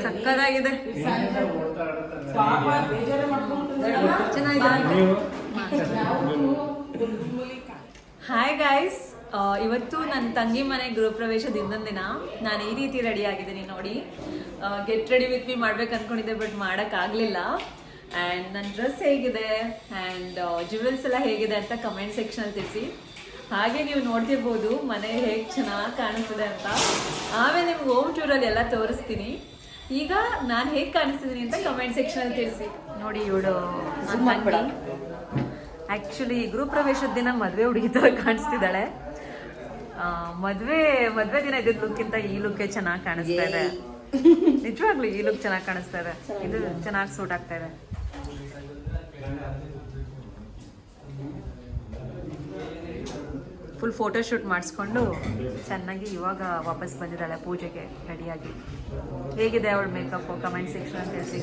ಸಕ್ಕದಾಗಿದೆ. Hi guys, ಇವತ್ತು ನನ್ನ ತಂಗಿ ಮನೆ ಗೃಹ ಪ್ರವೇಶದ ಇನ್ನೊಂದು ದಿನ. ನಾನು ಈ ರೀತಿ ರೆಡಿ ಆಗಿದ್ದೀನಿ ನೋಡಿ. ಗೆಟ್ ರೆಡಿ ವಿತ್ ಮೀ ಮಾಡ್ಬೇಕು ಅನ್ಕೊಂಡಿದ್ದೆ, ಬಟ್ ಮಾಡೋಕ್ಕಾಗಲಿಲ್ಲ. ಆ್ಯಂಡ್ ನನ್ನ ಡ್ರೆಸ್ ಹೇಗಿದೆ ಆ್ಯಂಡ್ ಜ್ಯುವೆಲ್ಸ್ ಎಲ್ಲ ಹೇಗಿದೆ ಅಂತ ಕಮೆಂಟ್ ಸೆಕ್ಷನಲ್ಲಿ ತಿಳಿಸಿ. ಹಾಗೆ ನೀವು ನೋಡ್ತಿರ್ಬೋದು ಮನೆ ಹೇಗೆ ಚೆನ್ನಾಗಿ ಕಾಣಿಸ್ತಿದೆ ಅಂತ. ಆಮೇಲೆ ನಿಮ್ಗೆ ಹೋಮ್ ಟೂರಲ್ಲಿ ಎಲ್ಲ ತೋರಿಸ್ತೀನಿ. ಈಗ ನಾನು ಹೇಗೆ ಕಾಣಿಸ್ತಿದ್ದೀನಿ ಅಂತ ಕಮೆಂಟ್ ಸೆಕ್ಷನಲ್ಲಿ ತಿಳಿಸಿ. ನೋಡಿ ಇವಳು ಆ್ಯಕ್ಚುಲಿ ಗೃಹ ಪ್ರವೇಶದ ದಿನ ಮದುವೆ ಹುಡುಗಿ ಥರ ಕಾಣಿಸ್ತಿದ್ದಾಳೆ. ಮದುವೆ ದಿನ ಇದ್ದಿದ್ದ ಲುಕ್ಕಿಂತ ಈ ಲುಕ್ಕೇ ಚೆನ್ನಾಗಿ ಕಾಣಿಸ್ತಾ ಇದೆ. ನಿಜವಾಗ್ಲೂ ಈ ಲುಕ್ ಚೆನ್ನಾಗಿ ಕಾಣಿಸ್ತಾ ಇದೆ. ಇದು ಚೆನ್ನಾಗಿ ಸೂಟ್ ಆಗ್ತಾ ಇದೆ. ಫುಲ್ ಫೋಟೋ ಶೂಟ್ ಮಾಡಿಸ್ಕೊಂಡು ಚೆನ್ನಾಗಿ ಇವಾಗ ವಾಪಸ್ ಬಂದಿದ್ದಾಳೆ ಪೂಜೆಗೆ ರೆಡಿಯಾಗಿ. ಹೇಗಿದೆ ಅವಳ ಮೇಕಪ್ ಕಮೆಂಟ್ ಸೆಕ್ಷನ್ ಅಂತ ತಿಳಿಸಿ.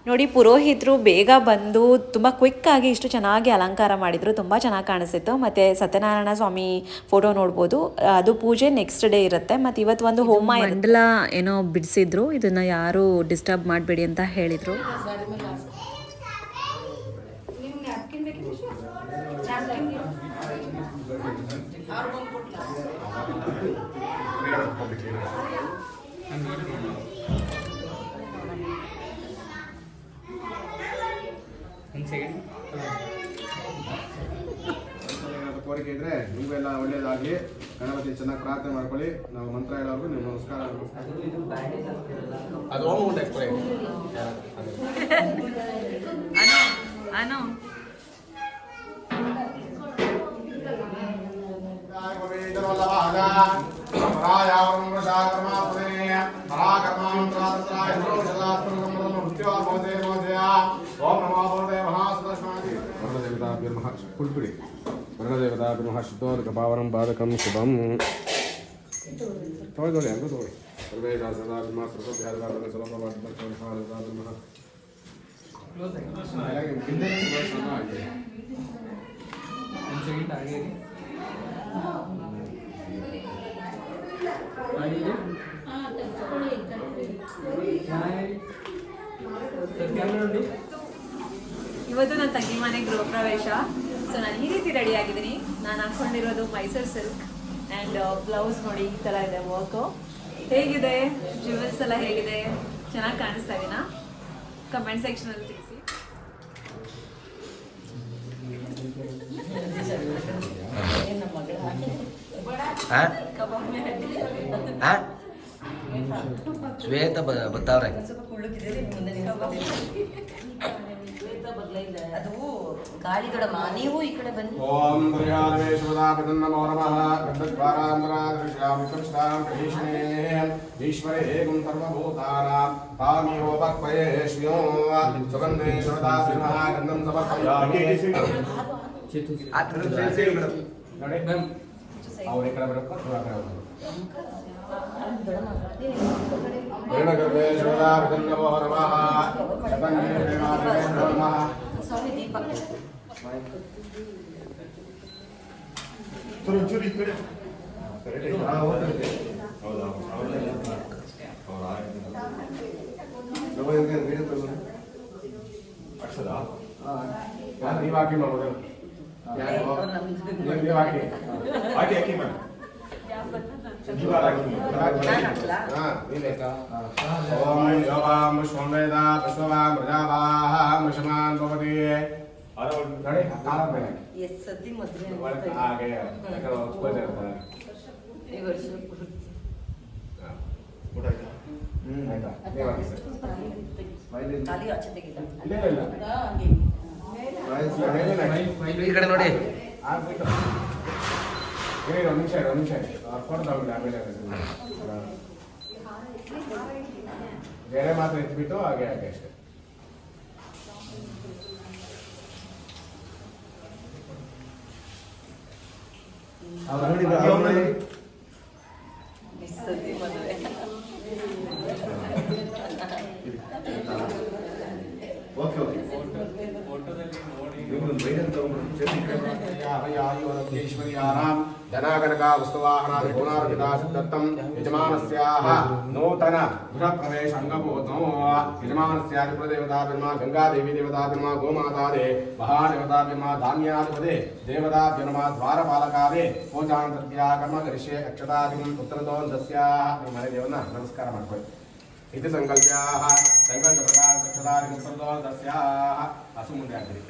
ನೋಡಿ, ಪುರೋಹಿತರು ಬೇಗ ಬಂದು ತುಂಬ ಕ್ವಿಕ್ಕಾಗಿ ಇಷ್ಟು ಚೆನ್ನಾಗಿ ಅಲಂಕಾರ ಮಾಡಿದರು. ತುಂಬ ಚೆನ್ನಾಗಿ ಕಾಣಿಸ್ತಿತ್ತು. ಮತ್ತು ಸತ್ಯನಾರಾಯಣ ಸ್ವಾಮಿ ಫೋಟೋ ನೋಡ್ಬೋದು. ಅದು ಪೂಜೆ ನೆಕ್ಸ್ಟ್ ಡೇ ಇರುತ್ತೆ. ಮತ್ತು ಇವತ್ತು ಒಂದು ಹೋಮ ಮಂಡಲ ಏನೋ ಬಿಡಿಸಿದ್ರು. ಇದನ್ನು ಯಾರು ಡಿಸ್ಟರ್ಬ್ ಮಾಡಬೇಡಿ ಅಂತ ಹೇಳಿದರು. ಕೋರಿಕೆ ಇದ್ರೆ ನೀವೆಲ್ಲ ಒಳ್ಳೇದಾಗಿ ಗಣಪತಿ ಚೆನ್ನಾಗಿ ಪ್ರಾರ್ಥನೆ ಮಾಡ್ಕೊಳ್ಳಿ. ನಾವು ಮಂತ್ರ ಹೇಳೋರ್ಗು ನೀವು ನಮಸ್ಕಾರ. ಅದು ಹೋಮ ಉಂಟು ಕುಲ್ಪಿಡಿ ವರ್ಣದೇವತಾ ಬ್ರಹ್ಮ ಶುದ್ಧೋದಕಪಾವನಂ ಪಾದಕಂ ಶುಭಂ ತೊಗೊಳ್ಳಿ ಹಂಗೂ ತೊಗೊಳ್ಳಿ. ಸರ್ವೇ ಸದಾ ಬ್ರಹ್ಮ ಸರ್ವಭ್ಯಾದ ಇವತ್ತು ನನ್ನ ತಂಗಿ ಮನೆ ಗೃಹ ಪ್ರವೇಶ. ಸೊ ನಾನು ಈ ರೀತಿ ರೆಡಿ ಆಗಿದ್ದೀನಿ. ನಾನು ಹಾಕ್ಕೊಂಡಿರೋದು ಮೈಸೂರು ಸಿಲ್ಕ್ ಆ್ಯಂಡ್ ಬ್ಲೌಸ್ ನೋಡಿ ಈ ಥರ ಇದೆ ವರ್ಕು. ಹೇಗಿದೆ ಜ್ಯುವೆಲ್ಸ್ ಎಲ್ಲ ಹೇಗಿದೆ? ಚೆನ್ನಾಗಿ ಕಾಣಿಸ್ತಾ ಇದೀನಾ? ಕಮೆಂಟ್ ಸೆಕ್ಷನಲ್ಲಿ ತಿಳಿಸಿ. ಶ್ವೇತ ಬರ್ತಾವ್ರೆ. ಅದು ಗಾಳಿ ದೊಡಮ್ಮ, ನೀವು ಈ ಕಡೆ ಬನ್ನಿ. ಓಂ ನಮೋ ನಮಃ. ಈಶ್ವರೇ ಹೇಗುಂ ಸರ್ವಭೂತಾನಾಂ ತಾಮಿಹೋಪಕ್ವಯೇ ಶ್ರಿಯೋ ಸುಗಂಧೇ ಶ್ರವತಾ ಬ್ರಹ್ಮ ಗಂಧಂ ಸಮರ್ಪಯಾಮಿ. ನೋಡಿ ಅವ್ರ ಈ ಕಡೆ ಬರಬೇಕು, ಆ ಕಡೆ ಹೋಗ್ಬೇಕು. ನಮೋ ನಮಃ. ಸ್ವಾಮಿ ದೀಪ ಚೂರಿ ಈ ಕಡೆ. ನೀವು ಹಾಕಿ ಮಾಡ್ಬೋದು. ನೀವು ಹಾಕಿ ಹಾಕಿ ಮಾಡಿ. ಓಂ ಯೋಗಾಂ ವಿಶ್ವವೇದ ವಿಶ್ವವಾಂ ಪ್ರಜಾವಾಂ ವಿಷಮಾನ್ ಭವತಿ. ನೋಡಿ ಆರಂಭ ಸದ್ದಿ ಮದುವೆ ಹಾಗೆ ಈ ವರ್ಷ ಖಾಲಿ ಆಚೆ ತೆಗಿಲ್ಲ. ಈ ಕಡೆ ನೋಡಿ. ಒಂದು ನಿಮಿಷ ಫೋಟೋ ತಗೊಂಡು ಆಮೇಲೆ ಬೇರೆ ಮಾತ್ರ ಇಟ್ಬಿಟ್ಟು ಹಾಗೆ ಅಷ್ಟೇ. ಸದ್ದಿ ಮದುವೆ ಓಕೆ ಓಕೆ ಫೋಟೋದಲ್ಲಿ ನೋಡಿ. धनागणका वस्तुवाहनादि गुणार्जिता सिद्धर्थं यजमानस्याः नूतन गृहप्रवेश अंगभूतो यजमानस्यादि कुलदेवताभिर्मा गंगादेवी देवताभिर्मा गोमातादे महादेवताभिर्मा धान्याधिपते देवताभ्यर्मा द्वारपालकादे पूजान्तर्या कर्म करिष्ये अक्षतादिकं उत्तरदोन्दस्याः मने देवना नमस्कार ಮಾಡ್ಕೊಳ್ಳಿ इति संकल्प्याः संकल्प प्रकार अक्षतादिकं उत्तरदोन्दस्याः असु ಮುಂದೆ ಹಾಕಿರಿ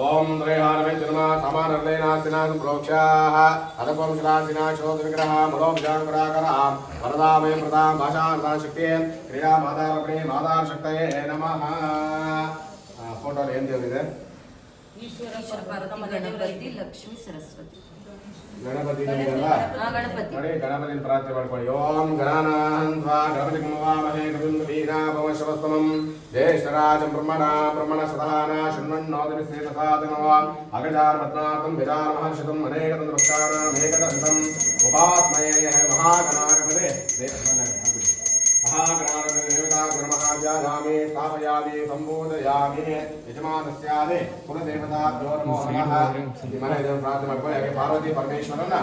ओम त्रयहारमे जन्मा समानर्लेनास्तिना संप्रोक्षाः अदपं शिलासिना शोधविग्रह मलोपजानुपराकरः वरदामय प्रदां भाषां शक्तिये क्रिया मातारपणे मातार शक्तये नमः फोटो ಏನು ದೇವರಿದೆ ಈಶ್ವರ ಪಾರ್ವತಿ ಗಣಪತಿ ಲಕ್ಷ್ಮೀ ಸರಸ್ವತಿ ಗಣಪತಿ ಇದೆಯಲ್ಲ ಗಣಪತಿ ನೋಡಿ ಗಣಪತಿನ ಪ್ರಾರ್ಥನೆ ಮಾಡ್ಕೊಳ್ಳಿ ಓಂ ಗಣಾನಾಹಂತ್ವಾ ಗಣಪತಿ ಕುಮಾಮಹೇ ಕವಿಂ ವೀರಾ ಭವಶವಸ್ತಮಂ ಜ್ಯೇಷ್ಠರಾಜಂ ಬ್ರಹ್ಮಣ ಸದಾನ ಶೃಣ್ವನ್ನೋದನಿ ಶ್ರೇತಸಾದನವ ಅಗಜಾನ ಪದ್ಮಾತಂ ವಿಜಾನ ಮಹರ್ಷಿತಂ ಅನೇಕತಂ ವೃಕ್ಷಾಣಾಂ ಏಕದಶತಂ ಉಪಾಸ್ಮಯೇ ಮಹಾಗಣಾಧಿಪತೆ महागणाधिपते देवता गुरुमहाव्यायामे स्थापयामि संबोधयामि यजमानस्यादे कुलदेवताभ्यो नमो नमः इति मने देव प्रार्थನೆ ಮಾಡ್ಕೊಳ್ಳಿ ಹಾಗೆ ಪಾರ್ವತಿ ಪರಮೇಶ್ವರನ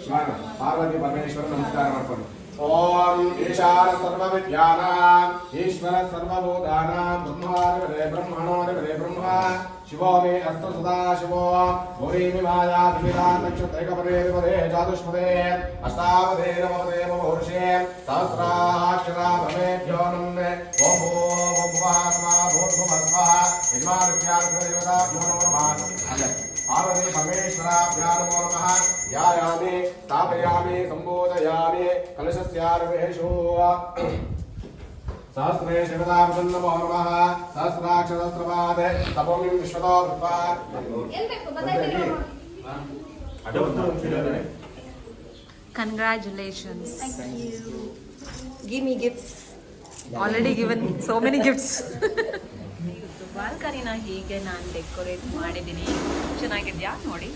ಶಿವನ ಪಾರ್ವತಿ ಪರಮೇಶ್ವರ ನಮಸ್ಕಾರ ಮಾಡ್ಕೊಳ್ಳಿ ಓಂ ಈಶಾನ ಸರ್ವವಿದ್ಯಾನಾಂ ಈಶ್ವರ ಸರ್ವಭೂತಾನಾಂ ಬ್ರಹ್ಮಾಧಿಪತೆ ಬ್ರಹ್ಮಣೋಧಿಪತೆ ಬ್ರಹ್ಮ शिवो मे अस्तु सदा शिवो गौरीमि माया विविधा नक्षत्रैकपदे विपदे चातुष्पदे अष्टावधे नवपदे महोर्षे सहस्राक्षरा भवेभ्यो नमः ओम भूर्भुवः स्वः भूर्भुवः स्वः यजमानस्यादिदेवताभ्यो नमः पार्वती परमेश्वराभ्यो नमो नमः ध्यायामि स्थापयामि संबोधयामि कलशस्यार्वेषु सहस्रे शिवदाभं नमो नमः सहस्राक्षरस्रवाद तपोमिं विश्वतो भूत्वा Congratulations. Give me gifts Already given so many gifts. ಬಾಲ್ಕನಿನ ಹೀಗೆ ನಾನು ಡೆಕೋರೇಟ್ ಮಾಡಿದ್ದೀನಿ. ಚೆನ್ನಾಗಿದೆಯಾ ನೋಡಿ.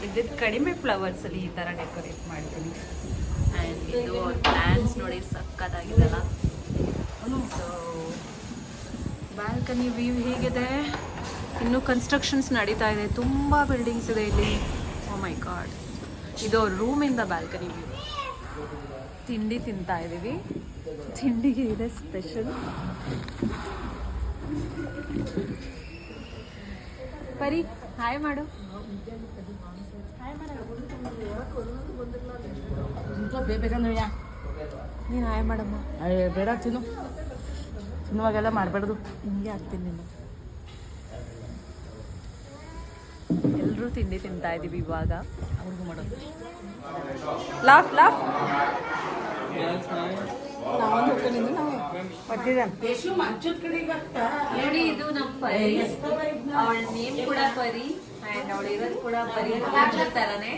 ಇದ್ದಿದ್ದು ಕಡಿಮೆ ಫ್ಲವರ್ಸಲ್ಲಿ ಈ ಥರ ಡೆಕೋರೇಟ್ ಮಾಡಿದ್ದೀನಿ. ಆ್ಯಂಡ್ ಇದು ಪ್ಲ್ಯಾನ್ಸ್ ನೋಡಿ ಸಕ್ಕತ್ತಾಗಿದೆಲ್ಲ. ಸೊ ಬಾಲ್ಕನಿ ವ್ಯೂ ಹೀಗಿದೆ. ಇನ್ನೂ ಕನ್ಸ್ಟ್ರಕ್ಷನ್ಸ್ ನಡೀತಾ ಇದೆ. ತುಂಬ ಬಿಲ್ಡಿಂಗ್ಸ್ ಇದೆ ಇಲ್ಲಿ. ಓ ಮೈ ಗಾಡ್, ಇದು ರೂಮಿಂದ ಬಾಲ್ಕನಿ ವ್ಯೂ. ತಿಂಡಿ ತಿಂತಾ ಇದ್ದೀವಿ. ತಿಂಡಿಗೆ ಇದೆ ಸ್ಪೆಷಲ್. ಪರಿ ಹಾಯ್ ಮಾಡು. ನೀನು ಹಾಯ್ ಮಾಡಮ್ಮ. ಬೇಡ ತಿನ್ನು, ತಿನ್ನುವಾಗೆಲ್ಲ ಮಾಡಬೇಡ್ದು. ಹಿಂಗೆ ಆಗ್ತೀನಿ ನೀನು. ಎಲ್ಲರೂ ತಿಂಡಿ ತಿಂತಾ ಇದ್ದೀವಿ ಇವಾಗ. ಅವ್ರಿಗೂ ಮಾಡೋದು. Laugh laugh. ನೋಡಿ ಇದು ನಮ್ಮ ಪರಿ. ಅವಳ ನೇಮ್ ಕೂಡ ಪರಿ ಆ್ಯಂಡ್ ಅವಳು ಇರೋದು ಕೂಡ ಪರಿ ಥರನೇ.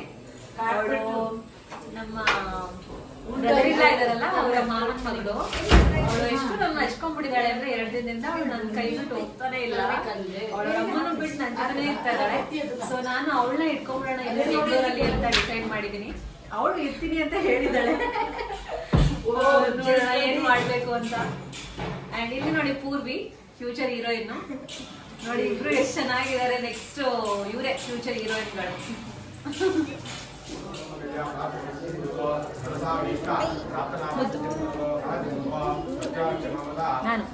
ಅವಳು ನಮ್ಮ ಬ್ರದರ್ ಇಲ್ಲ ಇದಾರಲ್ಲ ಅವರ ಮಾವನ ಮಗಳು. ಅವಳು ಎಷ್ಟು ನನ್ನ ಹಚ್ಕೊಂಡ್ಬಿಟ್ಟಿದ್ದಾಳೆ ಅಂದ್ರೆ 2 ದಿನದಿಂದ ಅವಳು ನನ್ನ ಕೈ ಬಿಟ್ಟು ಹೋಗ್ತಾನೆ ಇಲ್ಲ. ಅವಳ ಅಮ್ಮನ ಬಿಟ್ಟು ನನ್ನ ಜೊತೆನೇ ಇರ್ತಾ ಇದ್ದಾಳೆ. ಸೊ ನಾನು ಅವಳನ್ನ ಇಟ್ಕೊಂಡ್ಬಿಡೋಣ ಇಲ್ಲ ಬೆಂಗಳೂರಲ್ಲಿ ಅಂತ ಡಿಸೈಡ್ ಮಾಡಿದ್ದೀನಿ. ಅವಳು ಇರ್ತೀನಿ ಅಂತ ಹೇಳಿದ್ದಾಳೆ. ನೋಡೋಣ ಏನ್ ಮಾಡ್ಬೇಕು ಅಂತ. ಅಂಡ್ ಇಲ್ಲಿ ನೋಡಿ ಪೂರ್ವಿ ಫ್ಯೂಚರ್ ಹೀರೋಯಿನ್ ನೋಡಿ. ಇಬ್ರು ಎಷ್ಟು ಚೆನ್ನಾಗಿದ್ದಾರೆ. ನೆಕ್ಸ್ಟ್ ಇವರೇ ಫ್ಯೂಚರ್ ಹೀರೋಯಿನ್ಗಳು. ನಾನು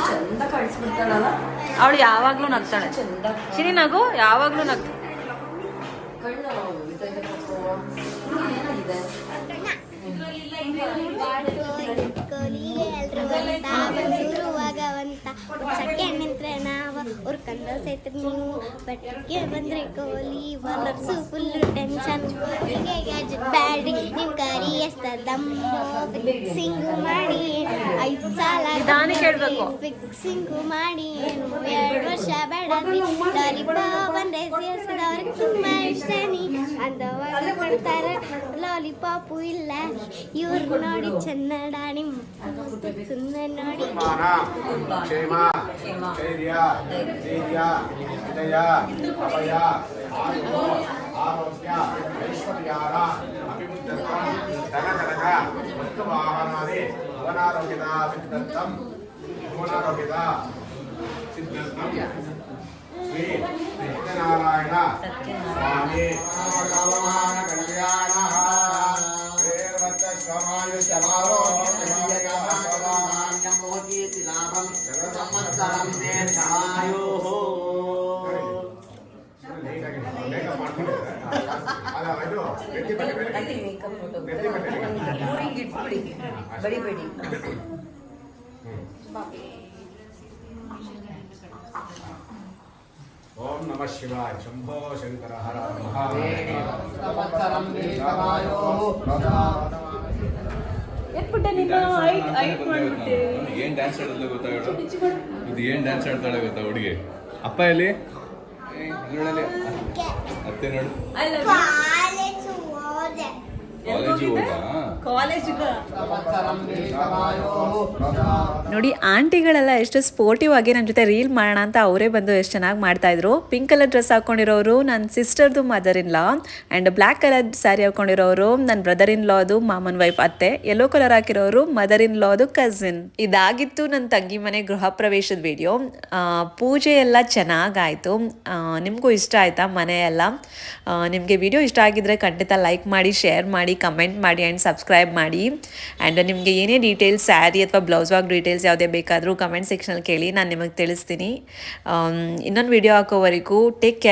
ಚಂದ ಕಾಣಿಸ್ಬಿಡ್ತಾಳಲ್ಲ. ಅವಳು ಯಾವಾಗ್ಲೂ ನಗ್ತಾಳೆ. ಶಿರಿ ನಗು ಯಾವಾಗ್ಲೂ ನಗ್ತಾಳೆ. ಕಣ್ಣು ಏನಾಗಿದೆ? ಸೆಕೆಂಡ್ ನಿಂತ್ರೆ ನಾವು ಉರ್ಕಂದ ಸೈತ ನೀವು ಬಟ್ಟೆಗೆ ಬಂದ್ರೆ ಕೋಲಿ ಬಲರ್ಸು ಫುಲ್ ಟೆನ್ಷನ್ ಹೀಗೆ ಗ್ಯಾಜೆಟ್ ಬ್ಯಾಡಿ ನಿನ್ ಕರಿ ಫಿಕ್ಸಿಂಗ್ ಮಾಡಿ 5 ಸಾಲ ಫಿಕ್ಸಿಂಗ್ ಮಾಡಿ 2 ವರ್ಷ ಬೇಡದ್ರಿ ಲಾಲಿಪಾಪ್ ಅಂದ್ರೆ ಸೇರ್ಸಿದವ್ರಿಗೆ ತುಂಬಾ ಇಷ್ಟ ನೀ ಅಂದವಾಗ ಕೊಡ್ತಾರೆ ಲಾಲಿಪಾಪು ಇಲ್ಲ ಇವ್ರು ನೋಡಿ ಚನ್ನಡ ನಿಮ್ಮ ಸುಮ್ಮನೆ ನೋಡಿ ಕ್ಷೇಮ ಧೈರ್ಯ ಧೈರ್ಯ ವಿಜಯ ಅಭಯ ಆರೋಗ್ಯ ಐಶ್ವರ್ಯಾರ ಅಭಿವೃದ್ಧರ್ಥಂ ಧನಕನಕ ವಸ್ತುವಾಹನಾದಿ ಭುವನಾರೋಗ್ಯದ ಸಿದ್ಧರ್ಥಂ ಭುವನಾರೋಗ್ಯದ ಸಿದ್ಧರ್ಥಂ ಶ್ರೀ ಸತ್ಯನಾರಾಯಣ ಸ್ವಾಮಿ ಸರ್ವಕಾಮಮಾನ ಕಲ್ಯಾಣ ಶ್ರೀರ್ವತ್ತ ಅಲ್ಲಿ ಮೇಕಪ್ ಊರಿಗೆ ಇಟ್ಬಿಡಿ ಬಡಿಬೇಡಿ ಓಂ ನಮಃ ಶಿವಾಯ ಶಂಭೋ ಶಂಕರ ಹರ ಎತ್ಬಿಟ್ಟೆ ನಿನ್ನ ಐಟ್ ಮಾಡ್ಬಿಟ್ಟೆ ಏನ್ ಡ್ಯಾನ್ಸ್ ಆಡೋದು ಗೊತ್ತಾ ಹೇಳು ಇದು ಏನ್ ಡ್ಯಾನ್ಸ್ ಆಡ್ತಾಳೆ ಗೊತ್ತಾ ಹುಡುಗಿ ಅಪ್ಪ ಎಲ್ಲಿ ನೋಡಲಿ ಅತ್ತೆ ನೋಡು ಐ ಲವ್ ಕಾಲೇಜಿಗೆ ಹೋದಾ ಕಾಲೇಜಿಗೆ ನೋಡಿ ಆಂಟಿಗಳೆಲ್ಲ ಎಷ್ಟು ಸ್ಪೋರ್ಟಿವ್ ಆಗಿ ನನ್ನ ಜೊತೆ ರೀಲ್ ಮಾಡೋಣ ಅಂತ ಅವರೇ ಬಂದು ಎಷ್ಟು ಚೆನ್ನಾಗಿ ಮಾಡ್ತಾ ಇದ್ರು ಪಿಂಕ್ ಕಲರ್ ಡ್ರೆಸ್ ಹಾಕೊಂಡಿರೋರು ನನ್ನ ಸಿಸ್ಟರ್ದು mother in law and black colour sari ಹಾಕೊಂಡಿರೋರು ನನ್ನ ಬ್ರದರ್ ಇನ್ ಲಾದು ಮಾಮನ್ ವೈಫ್ ಅತ್ತೆ ಯೆಲ್ಲೋ ಕಲರ್ ಹಾಕಿರೋರು ಮದರ್ ಇನ್ ಲಾದು ಕಸಿನ್. ಇದಾಗಿತ್ತು ನನ್ನ ತಂಗಿ ಮನೆ ಗೃಹ ಪ್ರವೇಶದ ವಿಡಿಯೋ. ಪೂಜೆ ಎಲ್ಲ ಚೆನ್ನಾಗಾಯಿತು. ನಿಮಗೂ ಇಷ್ಟ ಆಯ್ತಾ ಮನೆ ಎಲ್ಲ? ನಿಮಗೆ ವಿಡಿಯೋ ಇಷ್ಟ ಆಗಿದ್ರೆ ಖಂಡಿತ ಲೈಕ್ ಮಾಡಿ, ಶೇರ್ ಮಾಡಿ, ಕಮೆಂಟ್ ಮಾಡಿ ಆ್ಯಂಡ್ ಸಬ್ಸ್ಕ್ರೈಬ್ ಮಾಡಿ. ಆ್ಯಂಡ್ ನಿಮಗೆ ಏನೇ ಡೀಟೇಲ್ಸ್ ಸ್ಯಾರಿ ಅಥವಾ ಬ್ಲೌಸ್ ವರ್ಕ್ ಡೀಟೇಲ್ಸ್ ಯಾವುದೇ ಬೇಕಾದರೂ ಕಮೆಂಟ್ ಸೆಕ್ಷನಲ್ಲಿ ಕೇಳಿ, ನಾನು ನಿಮಗೆ ತಿಳಿಸ್ತೀನಿ. ಇನ್ನೊಂದು ವಿಡಿಯೋ ಹಾಕೋವರೆಗೂ ಟೇಕ್ ಕೇರ್.